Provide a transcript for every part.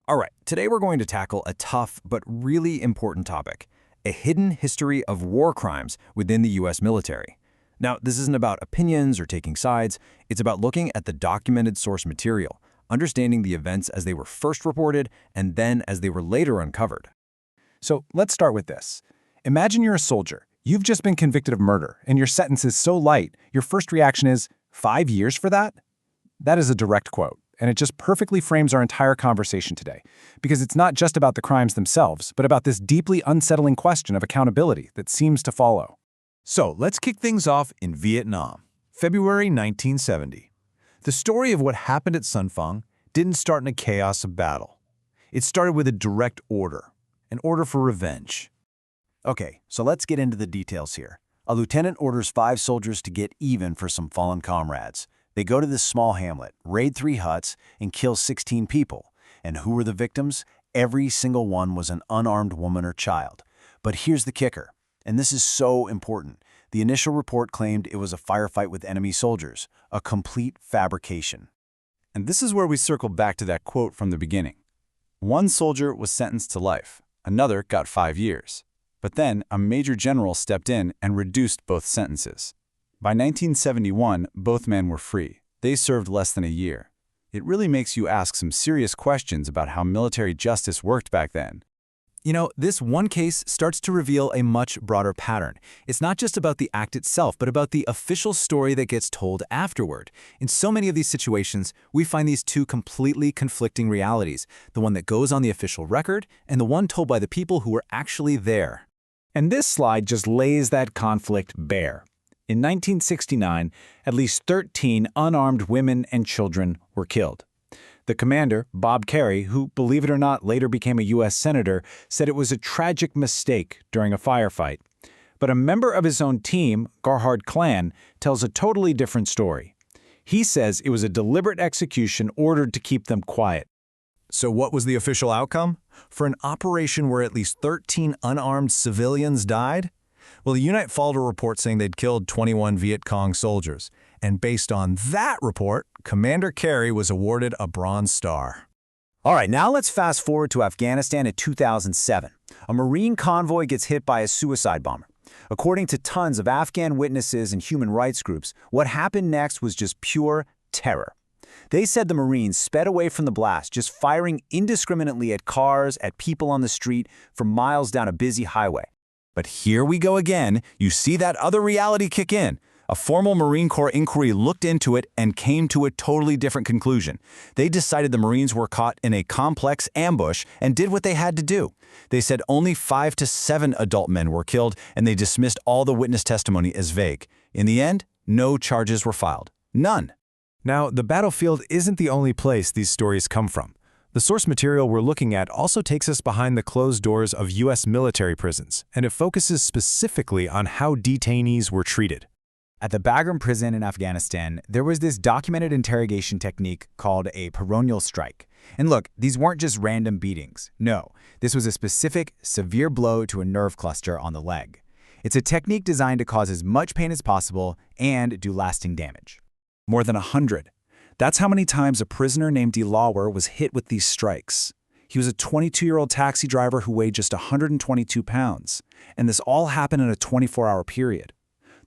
All right, today we're going to tackle a tough but really important topic, a hidden history of war crimes within the U.S. military. Now, this isn't about opinions or taking sides. It's about looking at the documented source material, understanding the events as they were first reported and then as they were later uncovered. So let's start with this. Imagine you're a soldier. You've just been convicted of murder, and your sentence is so light, your first reaction is, 5 years for that? That is a direct quote, and it just perfectly frames our entire conversation today, because it's not just about the crimes themselves, but about this deeply unsettling question of accountability that seems to follow. So let's kick things off in Vietnam, February 1970. The story of what happened at Sun Phong didn't start in a chaos of battle. It started with a direct order, an order for revenge. Okay, so let's get into the details here. A lieutenant orders 5 soldiers to get even for some fallen comrades. They go to this small hamlet, raid 3 huts, and kill 16 people. And who were the victims? Every single one was an unarmed woman or child. But here's the kicker, and this is so important. The initial report claimed it was a firefight with enemy soldiers, a complete fabrication. And this is where we circle back to that quote from the beginning. One soldier was sentenced to life, another got 5 years. But then a major general stepped in and reduced both sentences. By 1971, both men were free. They served less than a year. It really makes you ask some serious questions about how military justice worked back then. You know, this one case starts to reveal a much broader pattern. It's not just about the act itself, but about the official story that gets told afterward. In so many of these situations, we find these two completely conflicting realities, the one that goes on the official record and the one told by the people who were actually there. And this slide just lays that conflict bare. In 1969, at least 13 unarmed women and children were killed. The commander, Bob Kerrey, who, believe it or not, later became a U.S. Senator, said it was a tragic mistake during a firefight. But a member of his own team, Gerhard Klan, tells a totally different story. He says it was a deliberate execution ordered to keep them quiet. So what was the official outcome? For an operation where at least 13 unarmed civilians died? Well, the unit followed a report saying they'd killed 21 Viet Cong soldiers. And based on that report, Commander Kerrey was awarded a Bronze Star. All right, now let's fast forward to Afghanistan in 2007. A Marine convoy gets hit by a suicide bomber. According to tons of Afghan witnesses and human rights groups, what happened next was just pure terror. They said the Marines sped away from the blast, just firing indiscriminately at cars, at people on the street, for miles down a busy highway. But here we go again. You see that other reality kick in. A formal Marine Corps inquiry looked into it and came to a totally different conclusion. They decided the Marines were caught in a complex ambush and did what they had to do. They said only 5 to 7 adult men were killed, and they dismissed all the witness testimony as vague. In the end, no charges were filed. None. Now, the battlefield isn't the only place these stories come from. The source material we're looking at also takes us behind the closed doors of U.S. military prisons, and it focuses specifically on how detainees were treated. At the Bagram prison in Afghanistan, there was this documented interrogation technique called a peroneal strike. And look, these weren't just random beatings. No, this was a specific, severe blow to a nerve cluster on the leg. It's a technique designed to cause as much pain as possible and do lasting damage. More than 100. That's how many times a prisoner named Delaware was hit with these strikes. He was a 22-year-old taxi driver who weighed just 122 pounds. And this all happened in a 24-hour period.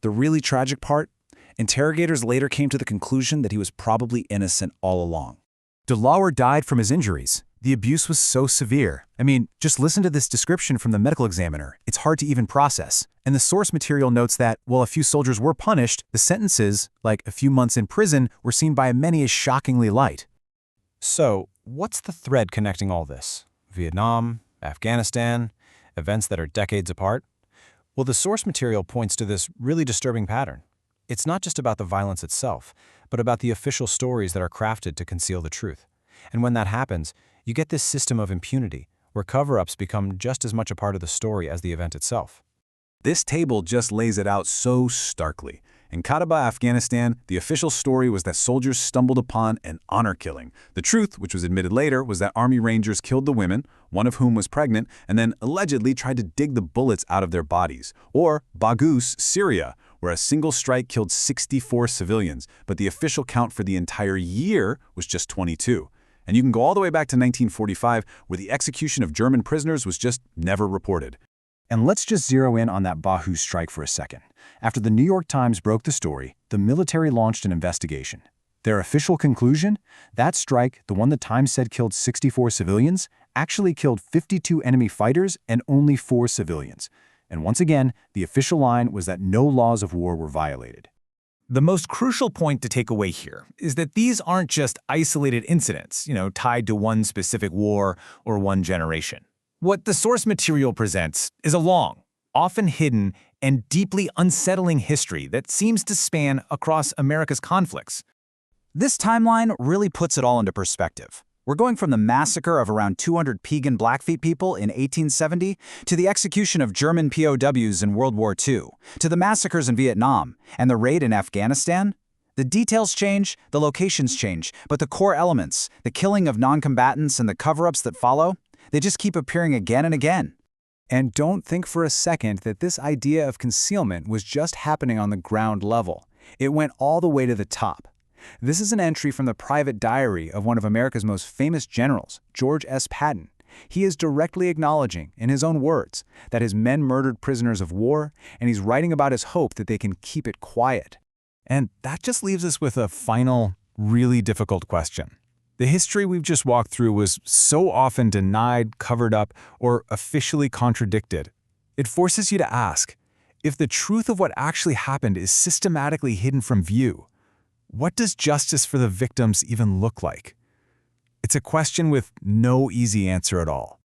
The really tragic part? Interrogators later came to the conclusion that he was probably innocent all along. Delaware died from his injuries. The abuse was so severe. I mean, just listen to this description from the medical examiner. It's hard to even process. And the source material notes that, while a few soldiers were punished, the sentences, like a few months in prison, were seen by many as shockingly light. So, what's the thread connecting all this? Vietnam, Afghanistan, events that are decades apart? Well, the source material points to this really disturbing pattern. It's not just about the violence itself, but about the official stories that are crafted to conceal the truth. And when that happens, you get this system of impunity, where cover-ups become just as much a part of the story as the event itself. This table just lays it out so starkly. In Kadaba, Afghanistan, the official story was that soldiers stumbled upon an honor killing. The truth, which was admitted later, was that Army Rangers killed the women, one of whom was pregnant, and then allegedly tried to dig the bullets out of their bodies. Or Baghuz, Syria, where a single strike killed 64 civilians, but the official count for the entire year was just 22. And you can go all the way back to 1945, where the execution of German prisoners was just never reported. And let's just zero in on that Bahu strike for a second. After the New York Times broke the story, the military launched an investigation. Their official conclusion? That strike, the one the Times said killed 64 civilians, actually killed 52 enemy fighters and only 4 civilians. And once again, the official line was that no laws of war were violated. The most crucial point to take away here is that these aren't just isolated incidents, tied to one specific war or one generation. What the source material presents is a long, often hidden, and deeply unsettling history that seems to span across America's conflicts. This timeline really puts it all into perspective. We're going from the massacre of around 200 Piegan Blackfeet people in 1870 to the execution of German POWs in World War II, to the massacres in Vietnam and the raid in Afghanistan. The details change, the locations change, but the core elements, the killing of non-combatants and the cover-ups that follow, they just keep appearing again and again. And don't think for a second that this idea of concealment was just happening on the ground level. It went all the way to the top. This is an entry from the private diary of one of America's most famous generals, George S. Patton. He is directly acknowledging, in his own words, that his men murdered prisoners of war, and he's writing about his hope that they can keep it quiet. And that just leaves us with a final, really difficult question. The history we've just walked through was so often denied, covered up, or officially contradicted. It forces you to ask, if the truth of what actually happened is systematically hidden from view, what does justice for the victims even look like? It's a question with no easy answer at all.